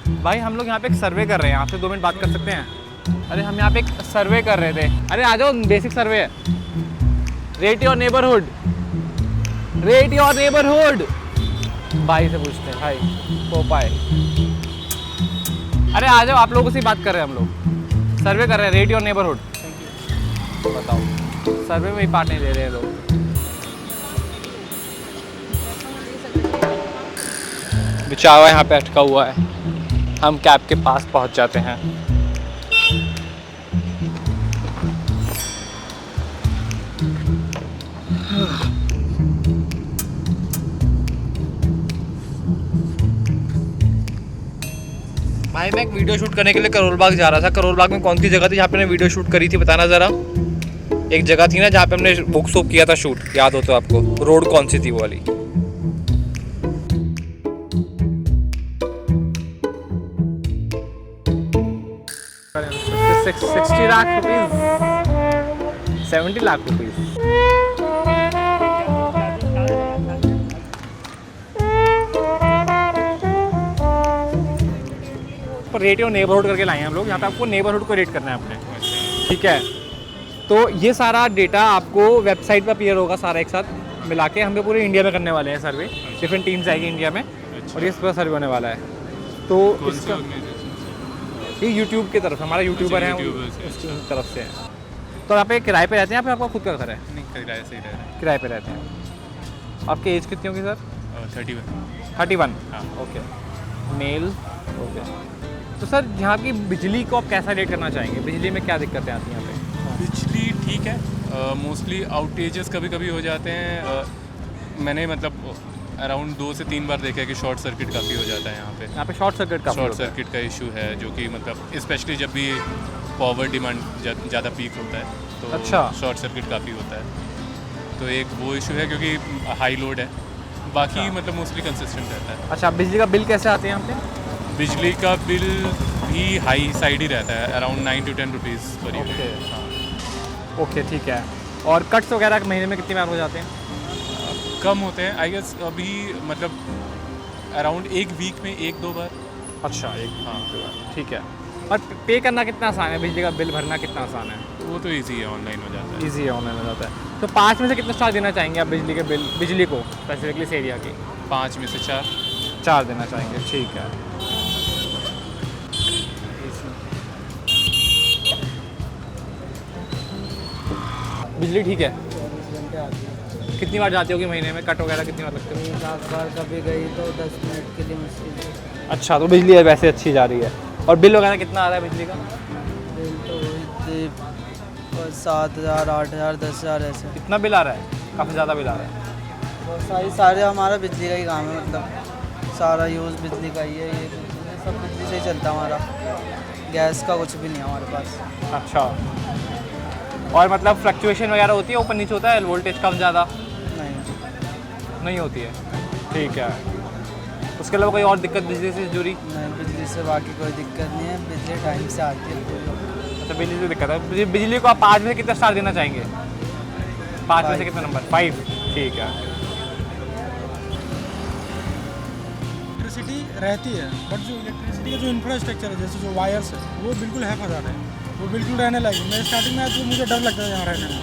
भाई हम लोग यहाँ पे एक सर्वे कर रहे हैं, आपसे 2 मिनट बात कर सकते हैं? अरे हम यहाँ पे एक सर्वे कर रहे थे। अरे आ जाओ, बेसिक सर्वे है। Rate your neighbourhood, rate your neighbourhood. भाई से पूछते हैं, भाई पोपाय। अरे आ जाओ, आप लोगों से ही बात कर रहे हैं हम लोग। सर्वे कर रहे हैं, रेट योर नेबरहुड। बताओ, सर्वे में ही पार्ट नहीं दे रहे हैं लोग। बेचारा यहाँ पे अटका हुआ है, हम कैब के पास पहुँच जाते हैं। भाई मैं एक वीडियो शूट करने के लिए करोल बाग जा रहा था। करोल बाग में कौन सी जगह थी जहाँ पे मैंने वीडियो शूट करी थी, बताना ज़रा। एक जगह थी ना जहाँ पे हमने बुक शूट किया था शूट, याद हो तो आपको? रोड कौन सी थी वो वाली? $60 lakh, 70 lakh rupees. Rate your neighbourhood करके लाए हैं हम लोग। यहाँ पे आपको नेबरहुड को रेट करना है अपने, ठीक है? तो ये सारा डेटा आपको वेबसाइट पर अपीयर होगा सारा एक साथ मिला के। हम लोग पूरे इंडिया में करने वाले हैं सर्वे, डिफरेंट टीम्स आएगी इंडिया में, और ये पूरा सर्वे होने वाला है। तो इसका ये यूट्यूब की तरफ, हमारा यूट्यूबर है उसकी तरफ से है। तो आप किराए पे रहते हैं या फिर आपका खुद का घर है? नहीं, किराए से ही रह रहे हैं। किराए पे रहते हैं। आपकी एज कितनी होगी सर? 31। हाँ। Okay, mail. ओके, तो सर यहाँ की बिजली को आप कैसा रेट करना चाहेंगे? बिजली में क्या दिक्कतें आती हैं यहाँ पे? बिजली ठीक है, मोस्टली आउटेजेस कभी कभी हो जाते हैं। मैंने मतलब अराउंड 2 से 3 बार देखा है कि शॉर्ट सर्किट काफ़ी हो जाता है यहाँ पे। यहाँ पे शॉर्ट सर्किट का इशू है, जो कि मतलब स्पेशली जब भी पावर डिमांड ज़्यादा पीक होता है तो अच्छा, शॉर्ट सर्किट काफ़ी होता है। तो एक वो इशू है क्योंकि हाई लोड है, बाकी मतलब मोस्टली कंसिस्टेंट रहता है। अच्छा, बिजली का बिल कैसे आते हैं यहाँ पे? बिजली का बिल भी हाई साइड ही रहता है, around 9 to 10 rupees per unit. हाँ, ओके, ठीक है। और कट्स वगैरह महीने में कितनी बार हो जाते हैं? कम होते हैं आई गेस, अभी मतलब अराउंड 1 वीक में 1-2 बार। अच्छा, हाँ, ठीक है। और पे करना कितना आसान है? बिजली का बिल भरना कितना आसान है? तो वो तो इजी है, ऑनलाइन हो जाता है। ईजी है, ऑनलाइन हो जाता है। तो 5 में से कितना स्टार देना चाहेंगे आप बिजली के बिल, बिजली को स्पेसिफिकली इस एरिया की? 5 में से 4 देना चाहेंगे, ठीक है। बिजली ठीक है? कितनी बार जाती होगी महीने में? कट वगैरह कितनी बार लगती है? 7 बार कभी गई तो 10 मिनट के लिए मुश्किल है। अच्छा, तो बिजली वैसे अच्छी जा रही है। और बिल वगैरह कितना आ रहा है बिजली का? बिल तो वही 7,000, 8,000, 10,000 ऐसे। कितना बिल आ रहा है? काफ़ी ज़्यादा बिल आ रहा है। बहुत सारे हमारा बिजली का ही काम है, मतलब सारा यूज़ बिजली का ही है। ये सब बिजली से ही चलता है हमारा, गैस का कुछ भी नहीं है हमारे पास। अच्छा, और मतलब फ्लक्चुएशन वगैरह होती है, ऊपर नीचे होता है वोल्टेज कम ज़्यादा? नहीं होती है, ठीक है। उसके अलावा कोई और दिक्कत बिजली से जुड़ी? नहीं, बिजली से बाकी कोई दिक्कत नहीं है, बिजली टाइम से आती है पूरी। अच्छा, बिजली से दिक्कत है। बिजली को आप 5 में से कितना स्टार देना चाहेंगे? 5 में से कितना नंबर? 5, ठीक है। इलेक्ट्रिसिटी रहती है, बट जो इलेक्ट्रिसिटी का जो इंफ्रास्ट्रक्चर है, जैसे जो वायर्स है, वो बिल्कुल है फंसा है, वो बिल्कुल रहने लगी। मैं स्टार्टिंग में तो मुझे डर लगता था यहाँ रहने में,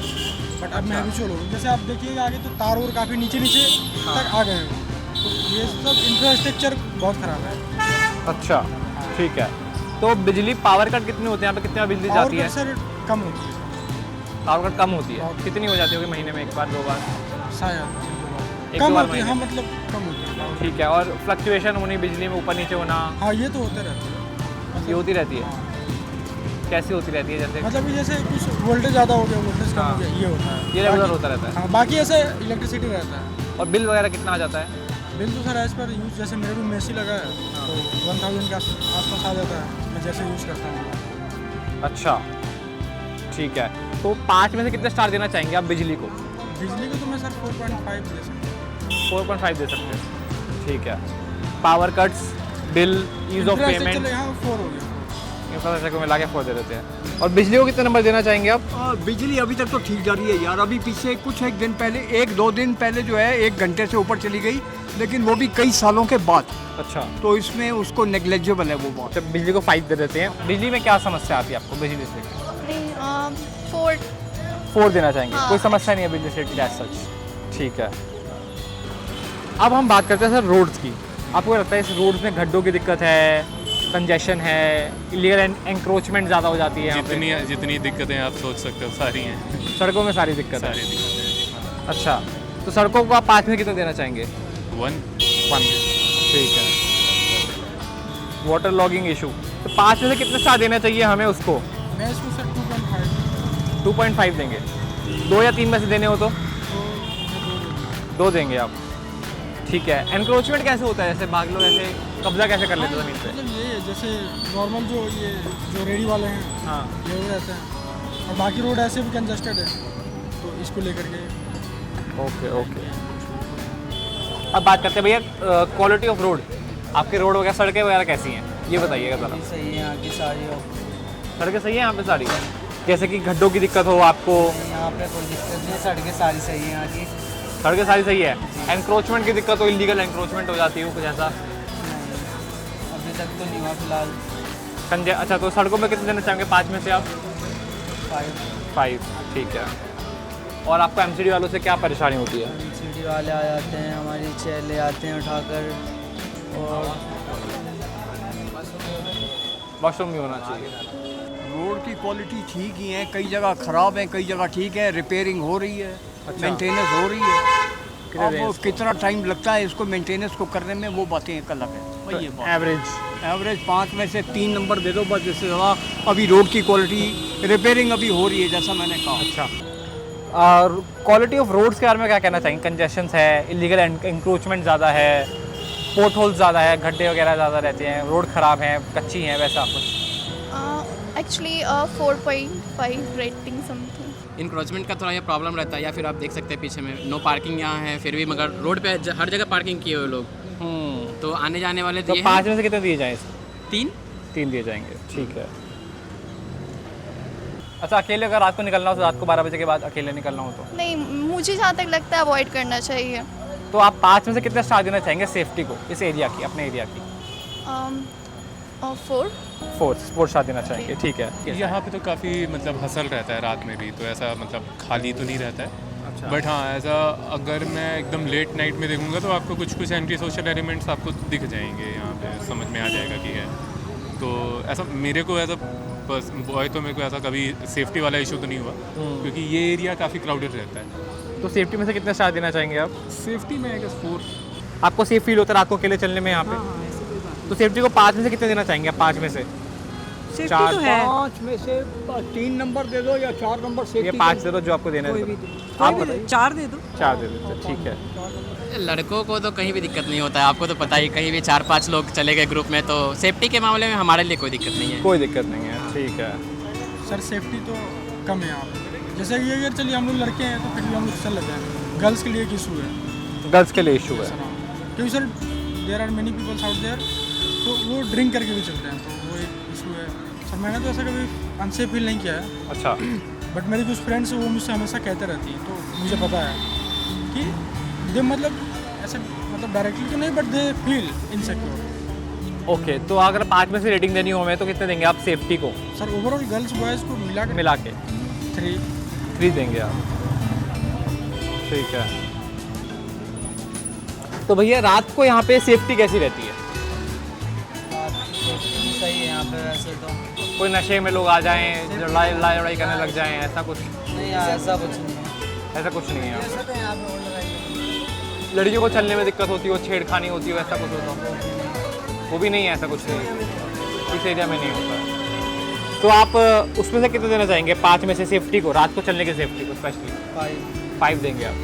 बट अब मैं हैबिचुअल हो गया। जैसे आप देखिएगा आगे तो तार और काफ़ी नीचे तक आ गए हैं, तो ये सब इंफ्रास्ट्रक्चर बहुत ख़राब है। अच्छा, ठीक है। तो बिजली पावर कट कितने होते हैं यहाँ पे? कितनी बार बिजली जाती है? सर कम होती है। पावर कट कम होती है? कितनी हो जाती होगी महीने में? 1 बार 2 बार? शायद एक कम दो बार होती है, महीने हाँ में? मतलब कम होती है। ठीक है। और फ्लक्चुएशन होनी बिजली में, ऊपर नीचे होना, हाँ, ये तो होते रहते हैं। ये होती रहती है? कैसी होती रहती है? जैसे मतलब कि जैसे कुछ वोल्टेज ज़्यादा हो गया, वोल्टेज कम हो गया, ये होता है। ये रेगुलर होता रहता है? हाँ, बाकी ऐसे इलेक्ट्रिसिटी रहता है। और बिल वगैरह कितना आ जाता है? बिल तो सर एज पर यूज़, जैसे मेरे रूम में एसी लगा है तो 1000 के आसपास आ जाता है, मैं जैसे यूज़ करता हूँ। अच्छा, ठीक है। तो 5 में से कितने स्टार देना चाहेंगे आप बिजली को? बिजली को तो मैं सर 4.5 दे सकता हूँ। 4.5 दे सकते हैं, ठीक है। Power cuts, bill, ease of payment, यहाँ 4 हो गया। इंफ्रास्ट्रक्चर को मिला के 4 दे देते हैं। और बिजली को कितने नंबर देना चाहेंगे आप? बिजली अभी तक तो ठीक जा रही है यार। अभी पीछे कुछ एक दिन पहले, 1-2 दिन पहले जो है 1 घंटे से ऊपर चली गई, लेकिन वो भी कई सालों के बाद, अच्छा, तो इसमें उसको नेग्लेजिबल है वो बात। जब बिजली को 5 दे देते हैं, बिजली में क्या समस्या आती है आपको बिजली से? नहीं, फोर्ट 4 देना चाहेंगे, हाँ। कोई समस्या नहीं है बिजली से एज सच। ठीक है, अब हम बात करते हैं सर रोड्स की। आपको लगता है इस रोड्स में गड्ढों की दिक्कत है, कंजेशन है, इलीगल एंक्रोचमेंट ज़्यादा हो जाती है यहाँ पे? जितनी दिक्कतें आप सोच सकते हो सारी हैं, सड़कों में सारी दिक्कत है। सारी दिक्कतें। अच्छा, तो सड़कों को आप 5 में कितना देना चाहेंगे? 1 ठीक है। वाटर लॉगिंग इशू, तो 5 में से कितने स्टार देना चाहिए हमें उसको? मैं इसको सर 2.5 2.5 देंगे। 2 या 3 में से देने हो तो तो 2 देंगे आप। ठीक है। एनक्रोचमेंट कैसे होता है, जैसे बाग लोग ऐसे कब्जा कैसे कर लेते हैं ज़मीन पे? मतलब ये है, जैसे नॉर्मल जो रेडी वाले हैं हाँ, ये हो रहते हैं, और बाकी रोड ऐसे भी कंजस्टेड है, तो इसको लेकर के। Okay okay. अब बात करते हैं भैया क्वालिटी ऑफ रोड। आपके रोड वगैरह सड़कें वगैरह कैसी हैं, ये बताइएगा ज़रा। सही है यहाँ की सारी हो, सड़कें सही है यहाँ पे सारी? जैसे कि गड्ढों की दिक्कत हो आपको? यहाँ पे कोई दिक्कत नहीं, सड़कें सारी सही है यहाँ की। सड़कें सारी सही है। एनक्रोचमेंट की दिक्कत हो, इलीगल एनक्रोचमेंट हो जाती हो कुछ ऐसा? नहीं, अभी तक तो नहीं हुआ फिलहाल। अच्छा, तो सड़कों में कितने देना चाहेंगे 5 में से आप? 5। ठीक है। और आपको एमसीडी वालों से क्या परेशानी होती है? एमसीडी वाले आ जाते हैं, हमारी चेयर ले आते हैं उठाकर, और वॉशरूम भी होना चाहिए। रोड की क्वालिटी ठीक ही है, कई जगह ख़राब है, कई जगह ठीक है, रिपेयरिंग हो रही है, मेंटेनेंस हो रही है। अब वो कितना टाइम लगता है इसको मेंटेनेंस को करने में, वो बातें एक अलग है भाई। ये बात एवरेज 5 में से 3 नंबर दे दो बस, जिससे ज़्यादा अभी रोड की क्वालिटी रिपेयरिंग अभी हो रही है जैसा मैंने कहा। अच्छा, और क्वालिटी ऑफ रोड्स के बारे में क्या कहना चाहेंगे? कंजेशंस है, इलीगल एंक्रोचमेंट ज़्यादा है, पोर्ट होल्स ज़्यादा है, गड्ढे वगैरह ज़्यादा रहते हैं, रोड ख़राब हैं, कच्ची हैं, वैसा कुछ? Actually 4.5 rating something. इंक्रोचमेंट का थोड़ा ये प्रॉब्लम रहता है, या फिर आप देख सकते हैं पीछे में नो पार्किंग यहाँ है, फिर भी मगर रोड पे हर जगह पार्किंग किए हुए लोग, तो आने जाने वाले तो ये 5 में से कितने दिए जाएँ? 3 दिए जाएंगे। ठीक है। अच्छा, अकेले अगर रात को निकलना हो तो रात को 12 बजे के बाद अकेले निकलना हो तो? नहीं, मुझे जहाँ तक लगता है अवॉइड करना चाहिए। तो आप 5 में से कितने स्टार देना चाहेंगे सेफ्टी को, इस एरिया की, अपने एरिया की? 4। 4 स्टार देना चाहेंगे। ठीक है। यहाँ पे तो काफ़ी मतलब हसल रहता है रात में भी, तो ऐसा मतलब खाली तो नहीं रहता है। अच्छा। बट हाँ, ऐसा अगर मैं एकदम लेट नाइट में देखूंगा तो आपको कुछ एंटी सोशल एलिमेंट्स आपको दिख जाएंगे, यहाँ पे समझ में आ जाएगा कि है। तो ऐसा मेरे को एज अ बॉय तो मेरे को ऐसा कभी सेफ्टी वाला इशू तो नहीं हुआ, क्योंकि ये एरिया काफ़ी क्राउडेड रहता है। तो सेफ्टी में से कितने स्टार देना चाहेंगे आप? सेफ्टी में आई गेस 4। आपको सेफ फील होता है रात को अकेले चलने में यहाँ पे? तो सेफ्टी को 5 में से कितने देना चाहेंगे आप? 5 में से? 4? 5 में से 3 नंबर दे दो या 4 नंबर से? ये 5 दे दो जो आपको देना है। आप बताइए। 4 दे दो। 4 दे देते, ठीक है। लड़कों को तो कहीं भी दिक्कत नहीं होता है, आपको तो पता ही, कहीं भी 4-5 लोग चले गए ग्रुप में, तो सेफ्टी के मामले में हमारे लिए कोई दिक्कत नहीं है। कोई दिक्कत नहीं है। ठीक है। सर सेफ्टी तो कम है यहाँ पे, जैसे कि अगर चलिए हम लोग लड़के हैं तो फिर भी हम लोग चल लेते हैं, गर्ल्स के लिए एक इशू है। गर्ल्स के लिए इशू है? क्योंकि sir there are many peoples out there, तो वो ड्रिंक करके भी चलते हैं, तो वो एक इशू है। सर मैंने तो ऐसा कभी अनसेफ फील नहीं किया है। अच्छा। बट मेरी कुछ फ्रेंड्स वो मुझसे हमेशा कहते रहती हैं, तो मुझे पता है कि दे मतलब ऐसे मतलब डायरेक्टली तो नहीं, but they feel insecure. Okay, तो अगर 5 में से रेटिंग देनी हो हमें तो कितने देंगे आप सेफ्टी को? सर ओवरऑल गर्ल्स बॉयज़ को मिला के 3 देंगे आप। ठीक है। तो भैया रात को यहाँ पे सेफ्टी कैसी रहती है? सही है यहाँ पे वैसे तो। कोई नशे में लोग आ जाएं, लड़ाई करने लग जाएं, ऐसा कुछ? नहीं यार, ऐसा कुछ नहीं है। ऐसा कुछ नहीं है। लड़कियों को चलने में दिक्कत होती हो, छेड़खानी होती हो, ऐसा कुछ होता हो? वो भी नहीं है, ऐसा कुछ नहीं, इस एरिया में नहीं होता है। तो आप उसमें से कितने देना चाहेंगे 5 में से सेफ्टी को, रात को चलने की सेफ्टी को स्पेशली? 5 देंगे आप।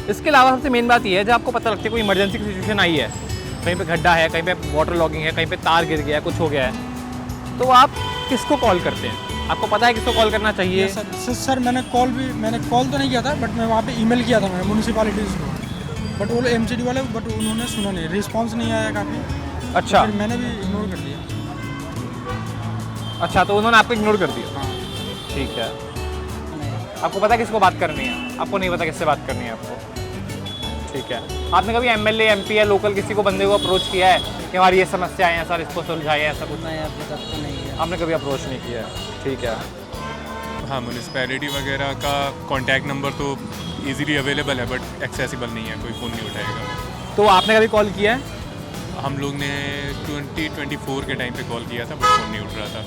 इसके अलावा सबसे मेन बात ये है, जब आपको पता लगता है कोई इमरजेंसी की सिचुएशन आई है, कहीं पे गड्ढा है, कहीं पे वाटर लॉगिंग है, कहीं पे तार गिर गया है, कुछ हो गया है, तो आप किसको कॉल करते हैं? आपको पता है किसको कॉल करना चाहिए? सर मैंने कॉल तो नहीं किया था, बट मैं वहाँ पे ईमेल किया था मैंने म्यूनसिपालिटीज़ को, बट वो एमसीडी वाले, बट उन्होंने सुना नहीं, रिस्पांस नहीं आया काफ़ी। अच्छा। तो फिर मैंने भी इग्नोर कर दिया। अच्छा, तो उन्होंने आपको इग्नोर कर दिया? हाँ। ठीक है। आपको पता है किसको बात करनी है? आपको नहीं पता किससे बात करनी है आपको? ठीक है। आपने कभी एमएलए, एमपी या लोकल किसी को बंदे को अप्रोच किया है कि हमारी ये समस्याएं हैं सर, इसको सुलझाइए, ऐसा कुछ? नहीं, अभी तक तो नहीं है। आपने कभी अप्रोच नहीं किया है, ठीक है। हाँ, म्यूनिसपैलिटी वगैरह का कॉन्टैक्ट नंबर तो ईज़िली अवेलेबल है, बट एक्सेसिबल नहीं है, कोई फ़ोन नहीं उठाएगा। तो आपने कभी कॉल किया है? हम लोग ने 2024 के टाइम पे कॉल किया था, बट फ़ोन नहीं उठ रहा था।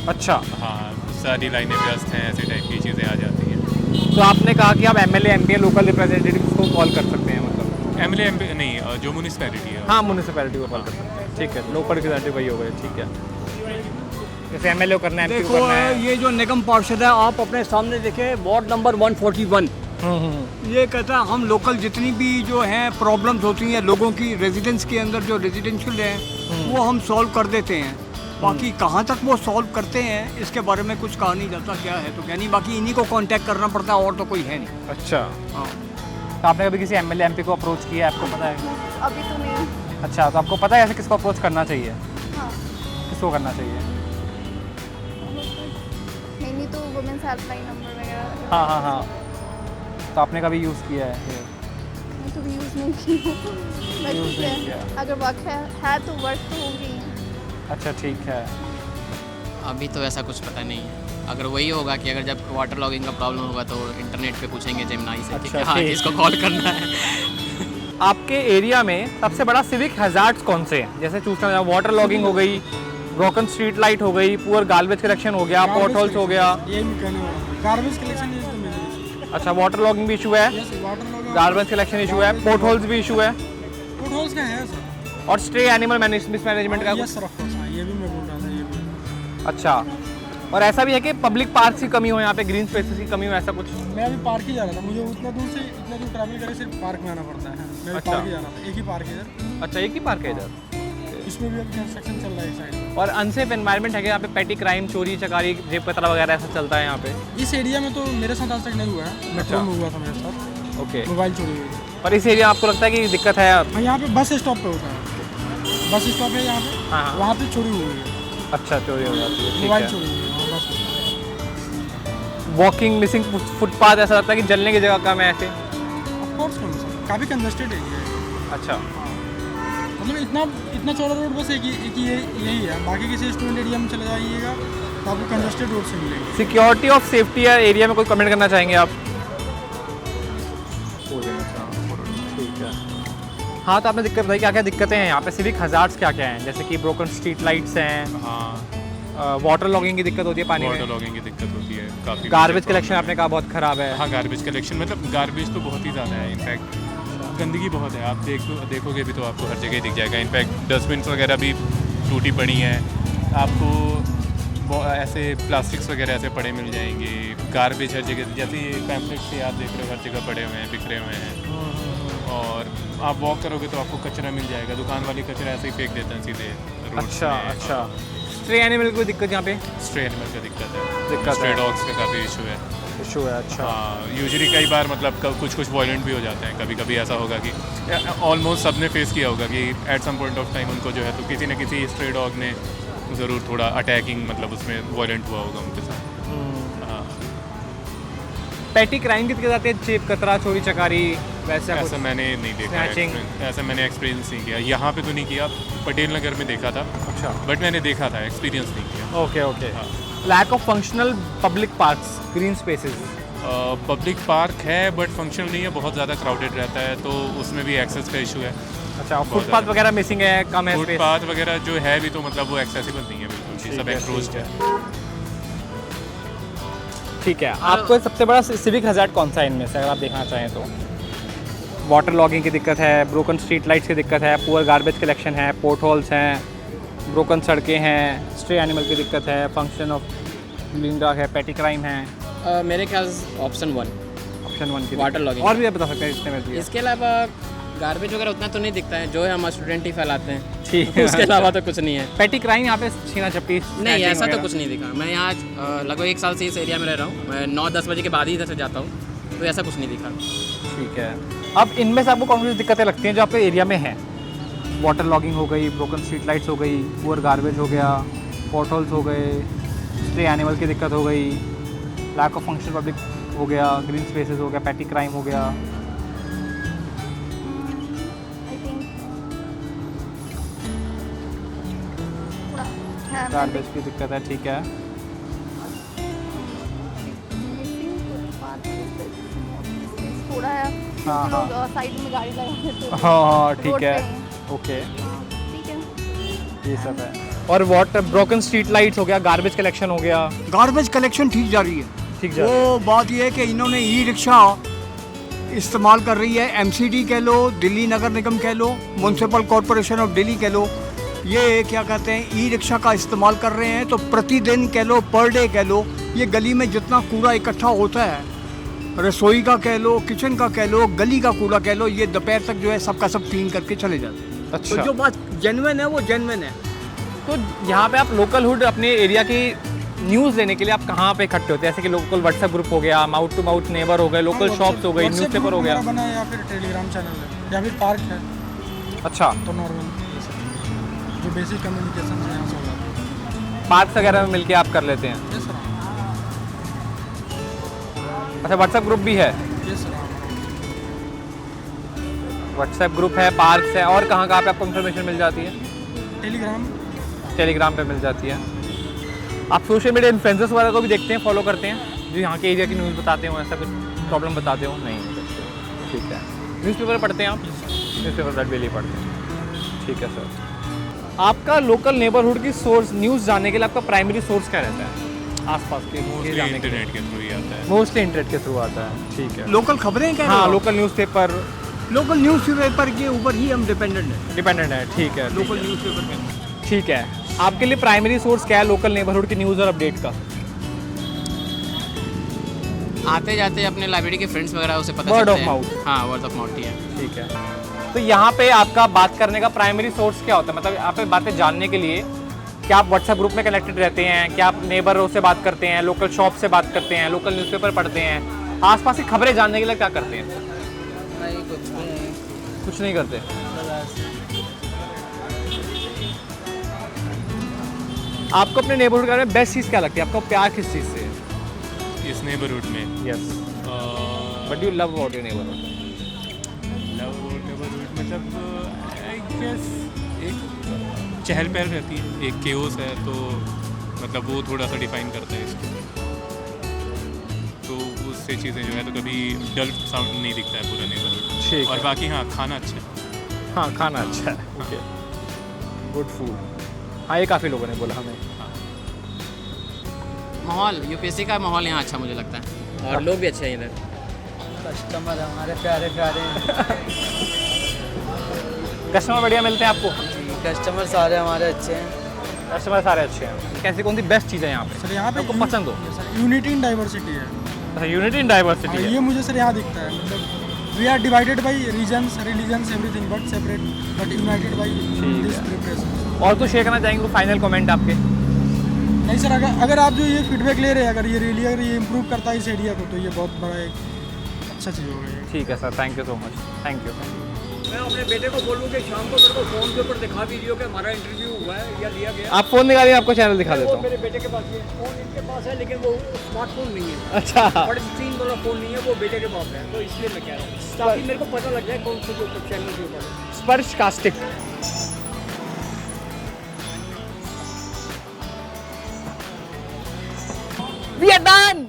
अच्छा, हाँ, सारी लाइनें व्यस्त हैं, ऐसे टाइप की चीज़ें आ जाती हैं। तो आपने कहा कि आप एमएलए, एमपी, लोकल रिप्रेजेंटेटिव को कॉल कर सकते हैं, मतलब? एमएलए एमपी नहीं, जो म्यूनिसपैलिटी है। हाँ, म्यूनिसिपैलिटी को कॉल कर सकते हैं, ठीक है। लोकल रिप्रेजेंटेटिव वही हो गए, ठीक है। जैसे एमएलए करना है, एमपी देखो करना है। ये जो निगम पार्षद है, आप अपने सामने देखें, वार्ड नंबर 141, ये कहता है हम लोकल जितनी भी जो हैं प्रॉब्लम्स होती हैं लोगों की रेजिडेंस के अंदर, जो रेजिडेंशियल हैं वो हम सॉल्व कर देते हैं। बाकी कहाँ तक वो सॉल्व करते हैं इसके बारे में कुछ कहा नहीं जाता, क्या है तो क्या नहीं, बाकी इन्हीं को कांटेक्ट करना पड़ता है, और तो कोई है नहीं। अच्छा, हाँ, तो आपने कभी किसी एमएलए, एमपी को अप्रोच किया है, आपको पता है? अभी तो नहीं। अच्छा, तो आपको पता है ऐसे किसको अप्रोच करना चाहिए, हाँ, किसको करना चाहिए? नहीं तो वुमेंस हेल्पलाइन नंबर वगैरह। हाँ हाँ हाँ, तो आपने कभी यूज़ किया है ये? मैं तो यूज़ नहीं की हूँ, बट Use ठीक नहीं किया। है, अगर वर्क है तो वर्क तो होगी। अच्छा, ठीक है। अभी तो ऐसा कुछ पता नहीं है। अगर वही होगा कि अगर जब वाटर लॉगिंग का प्रॉब्लम होगा तो इंटरनेट पे पूछेंगे जेमिनाई से अच्छा, कि हाँ ठीक। किसको कॉल करना है। आपके एरिया में सबसे बड़ा सिविक हैजार्ड्स कौन से हैं? जैसे चूसना, वाटर लॉगिंग हो गई, ब्रोकन स्ट्रीट लाइट हो गई, पुअर गार्बेज कलेक्शन हो गया, पॉट होल्स हो गया। ये भी कहने वाला, garbage collection is the major issue. अच्छा, वाटर लॉगिंग भी इशू है, yes, water log, garbage collection issue है, पोर्ट होल्स भी इशू है, फूड हाउस का है सर। और स्ट्रे एनिमल मिसमैनेजमेंट का। यस सर, ऑफ कोर्स, हाँ, ये भी मैं बोल रहा था, ये भी। अच्छा, और ऐसा भी है कि पब्लिक पार्क की कमी हो, यहाँ पे ग्रीन स्पेसेस की कमी हो, ऐसा कुछ? मैं अभी पार्क ही जा रहा था, मुझे इतना दूर ट्रैवल करे सिर्फ पार्क में आना पड़ता है। मैं अभी अच्छा। पार्क ही जा रहा था, एक ही पार्क है इधर, अच्छा, एक ही पार्क है इधर? इसमें भी अभी कंस्ट्रक्शन चल रहा है साइड में। और अनसेफ एनवायरनमेंट है कि यहाँ पे पेटी क्राइम, चोरी चकारी, जेब कतरा वगैरह ऐसा चलता है यहाँ पे? इस एरिया में तो मेरे साथ आज तक नहीं हुआ है, मेट्रो में हुआ था मेरे साथ, ओके। मोबाइल चोरी हुई थी। और इस एरिया में आपको लगता है कि दिक्कत है? हाँ, यहाँ पे बस स्टॉप पे होता है, बस स्टॉप है यहाँ पे, हाँ, हाँ। वहाँ पे चोरी हुई है, अच्छा, चोरी हो जाती है, ठीक मोबाइल है। चोरी हुई है, हाँ, बस वॉकिंग, मिसिंग फुटपाथ, ऐसा लगता है कि जलने की जगह कम है ऐसे? ऑफकोर्स कौन सा, काफ़ी कंजस्टेड एरिया है। अच्छा, मतलब इतना चौड़ा रोड बस एक यही है, बाकी किसी स्टूडेंट एरिया में चले जाइएगा तो आपको कंजस्टेड रोड से मिलेगी। सिक्योरिटी ऑफ सेफ्टी एरिया में कोई कमेंट करना चाहेंगे आप? ठीक है। हाँ, तो आपने दिक्कत बताई, क्या क्या दिक्कतें हैं यहाँ पे? सिविक हजार्ड्स क्या क्या हैं? जैसे कि ब्रोकन स्ट्रीट लाइट्स हैं, हाँ, वाटर लॉगिंग की दिक्कत होती है पानी वाटर में, लॉगिंग की दिक्कत होती है काफ़ी। गार्बेज कलेक्शन आपने कहा बहुत ख़राब है। हाँ, गार्बेज कलेक्शन, मतलब गार्बेज तो बहुत ही ज़्यादा है, इनफैक्ट गंदगी बहुत है। आप देखोगे भी तो आपको हर जगह दिख जाएगा। इनफैक्ट डस्टबिन वगैरह भी टूटी पड़ी हैं, आपको ऐसे प्लास्टिक्स वगैरह ऐसे पड़े मिल जाएंगे। गार्बेज हर जगह, जैसे ये पैम्पलेट से आप देख रहे हो, हर जगह पड़े हुए हैं, बिखरे हुए हैं। और आप वॉक करोगे तो आपको कचरा मिल जाएगा, दुकान वाले कचरा ऐसे ही फेंक देते हैं सीधे रोड अच्छा, में। अच्छा। स्ट्रे एनिमल की कोई दिक्कत यहाँ पे? स्ट्रे एनिमल का दिक्कत दिक्कत है, स्ट्रे है। डॉग्स का काफ़ी इशू है। इशू है, अच्छा। हाँ, यूजुअली कई बार मतलब कुछ वायलेंट भी हो जाते हैं। कभी कभी ऐसा होगा कि ऑलमोस्ट सबने फेस किया होगा कि at some point of time उनको जो है तो किसी न किसी स्ट्रे डॉग ने ज़रूर थोड़ा अटैकिंग, मतलब उसमें वायलेंट हुआ होगा उनके साथ। हाँ, पेटी क्राइम की दिक्कत आती है, जेब कतरा, चोरी चकारी, वैसा कुछ? ऐसा मैंने नहीं देखा है, Snatching? ऐसा मैंने एक्सपीरियंस नहीं किया। यहाँ पे तो नहीं किया, पटेल नगर में देखा था, अच्छा, बट मैंने देखा था, एक्सपीरियंस नहीं किया। Okay okay. हाँ। Lack of functional public parks, green spaces. Public park है बट फंक्शनल नहीं है, बहुत ज़्यादा क्राउडेड रहता है, तो उसमें भी एक्सेस का इशू है। अच्छा, बहुत फुटपाथ ज़्यादा। वगैरह मिसिंग है, कम है स्पेस? फुटपाथ वगैरह जो है भी तो मतलब वो एक्सेसिबल नहीं है बिल्कुल, ठीक सब है, एक्रोज्ड ठीक है। ठीक है। आपको सबसे बड़ा सिविक हज़ार्ड कौन सा है इनमें से, अगर आप देखना चाहें तो? वाटर लॉगिंग की दिक्कत है, ब्रोकन स्ट्रीट लाइट्स की दिक्कत है, पुअर गार्बेज कलेक्शन है, पोर्ट होल्स हैं, ब्रोकन सड़कें हैं, स्ट्रे एनिमल की दिक्कत है, फंक्शन ऑफ ग्रीन डॉग है, पेटी क्राइम है। मेरे ख्याल से ऑप्शन 1। ऑप्शन 1 की Water दिक्कत। logging। और भी आप बता सकते हैं इतने में भी? इसके अलावा गार्बेज वगैरह उतना तो नहीं दिखता है, जो है हम स्टूडेंट ही फैलाते हैं। ठीक है। उसके अलावा तो कुछ नहीं है। पेटी क्राइम यहाँ पे छीना झपटी नहीं, ऐसा तो कुछ नहीं दिखा। मैं यहाँ लगभग 1 साल से इस एरिया में रह रहा हूँ। मैं 9-10 बजे के बाद ही इधर से जाता हूँ, तो ऐसा कुछ नहीं दिखा। ठीक है। अब इनमें से आपको कौन सी दिक्कतें लगती हैं जो आपके एरिया में हैं? वाटर लॉगिंग हो गई, ब्रोकन स्ट्रीट लाइट्स हो गई, पुअर गार्बेज हो गया, पोर्ट होल्स हो गए, स्ट्रे एनिमल की दिक्कत हो गई, लैक ऑफ फंक्शन पब्लिक हो गया, ग्रीन स्पेसेस हो गया, पेटी क्राइम हो गया। है गार्बेज की दिक्कत है, ठीक है। थोड़ा है, हाँ, लोग साइड में गाड़ी लगा देते हैं। हाँ ठीक रोड है, पे ओके, ठीक है। ये सब है। और वाटर ब्रोकन स्ट्रीट लाइट्स हो गया, गार्बेज कलेक्शन हो गया, गार्बेज कलेक्शन ठीक जा रही है। ठीक जा वो बात ये है कि इन्होंने ई रिक्शा इस्तेमाल कर रही है, एमसीडी कह लो, दिल्ली नगर निगम कह लो, म्यूनसिपल कॉरपोरेशन ऑफ दिल्ली कह लो, ये क्या कहते हैं ई रिक्शा का इस्तेमाल कर रहे हैं। तो प्रतिदिन कह लो, पर डे कह लो, ये गली में जितना कूड़ा इकट्ठा होता है, रसोई का कह लो, किचन का कह लो, गली का कूड़ा कह लो, ये दोपहर तक जो है सबका सब क्लीन करके चले जाते हैं। अच्छा। तो जो बात जेन्युइन है वो जेन्युइन है। तो यहाँ पे आप लोकल हुड अपने एरिया की न्यूज़ लेने के लिए आप कहाँ पे इकट्ठे होते हैं? जैसे कि लोकल व्हाट्सएप ग्रुप हो गया, माउथ टू माउथ नेबर हो गए, लोकल शॉप्स हो गई, न्यूज़पेपर हो गया। बना है या फिर टेलीग्राम चैनल है या फिर पार्क है, अच्छा, तो नॉर्मल जो बेसिक कम्युनिकेशन है यहाँ से हो जाता है। पार्क्स वगैरह में मिलके आप कर लेते हैं? यस सर, अच्छा, व्हाट्सएप ग्रुप भी है? Yes sir. व्हाट्सएप ग्रुप है, पार्क्स है, और कहाँ पे आपको इन्फॉर्मेशन मिल जाती है? टेलीग्राम पे मिल जाती है। आप सोशल मीडिया इन्फ्लुएंसर्स वगैरह को भी देखते हैं, फॉलो करते हैं, जो यहाँ के एरिया की न्यूज़ बताते हो, ऐसा कुछ प्रॉब्लम बताते हो? नहीं, ठीक है। न्यूज़पेपर पढ़ते हैं आप? न्यूज़पेपर डेली पढ़ते हैं, ठीक है सर। आपका लोकल नेबरहुड की सोर्स न्यूज़ जानने के लिए आपका प्राइमरी सोर्स क्या रहता है? आसपास के मोस्टली इंटरनेट के थ्रू ही आता है। मोस्टली इंटरनेट के थ्रू आता है, ठीक है। लोकल खबरें कह रहे हाँ, हो? लोकल न्यूज़पेपर, लोकल न्यूज़पेपर के ऊपर ही हम डिपेंडेंट हैं। डिपेंडेंट है, ठीक है। लोकल न्यूज़पेपर के ठीक है। आपके लिए प्राइमरी सोर्स क्या है लोकल नेबरहुड की न्यूज़ और अपडेट का? आते जाते अपने लाइब्रेरी के फ्रेंड्स वगैरह उसे पता Word चलते of हैं। mouth। हाँ, वर्ड ऑफ माउथ ही है। ठीक है। तो यहाँ पे आपका बात करने का प्राइमरी सोर्स क्या होता है? मतलब आप बातें जानने के लिए क्या आप व्हाट्सएप ग्रुप में कनेक्टेड रहते हैं? क्या आप नेबरों से बात करते हैं, लोकल शॉप से बात करते हैं, लोकल न्यूज़पेपर पढ़ते हैं? आसपास की खबरें जानने के लिए क्या करते हैं? नहीं, कुछ भी नहीं, कुछ नहीं करते। बस ऐसे। आपको अपने नेबरहुड के बारे में बेस्ट चीज़ क्या लगती है? आपका प्यार किस चीज़ से है? इस नेबरहुड में yes, but you love about your neighbourhood. Neighbourhood मतलब आई गेस एक चहल पहल रहती है, एक केओस है, तो मतलब वो थोड़ा सा डिफाइन करता है इसको। तो उससे चीज़ें जो है तो कभी डल साउंड नहीं दिखता है पूरा नेबरहुड। ठीक और है। बाकी हाँ, खाना अच्छा है। हाँ, खाना अच्छा है, ओके, गुड फूड। हाँ, ये काफ़ी लोगों ने बोला हमें। माहौल, यूपीएससी का माहौल यहाँ अच्छा मुझे लगता है, और लोग भी अच्छे हैं इधर। कस्टमर हमारे प्यारे प्यारे हैं। कस्टमर बढ़िया मिलते हैं आपको? कस्टमर सारे हमारे अच्छे हैं। कस्टमर सारे अच्छे हैं। कैसी कौन सी बेस्ट चीज़ है यहाँ पे? सर यहाँ पे आपको पसंद हो? सर यूनिटी इन डाइवर्सिटी है। अच्छा, यूनिटी इन हाँ, डाइवर्सिटी ये है। मुझे सर यहाँ दिखता है। मतलब we are divided by regions, religions, everything, but separate but united by this है। प्रिपरेशन। और कुछ शेयर करना चाहेंगे? फाइनल कमेंट आपके? नहीं सर, अगर आप जो ये फीडबैक ले रहे हैं, अगर ये रियली अगर ये इम्प्रूव करता है इस एरिया को, तो ये बहुत बड़ा एक अच्छा चीज़ होगा ये। ठीक है sir, thank you so much, thank you. मैं अपने बेटे को बोलूँ कि शाम को मेरे को फ़ोन के ऊपर दिखा दीजिए कि हमारा इंटरव्यू हुआ है या लिया गया। आप फ़ोन निकालिए, आपको चैनल दिखा देता वो हूँ। मेरे बेटे के पास है, फ़ोन इनके पास है, लेकिन वो स्मार्टफोन नहीं है, अच्छा, बड़े स्क्रीन वाला फ़ोन नहीं है, वो बेटे के पास है, तो इसलिए मैं कह रहा हूँ ताकि मेरे को पता लग जाए कौन से जो चैनल के ऊपर है। स्पर्श कास्टिक। We are done.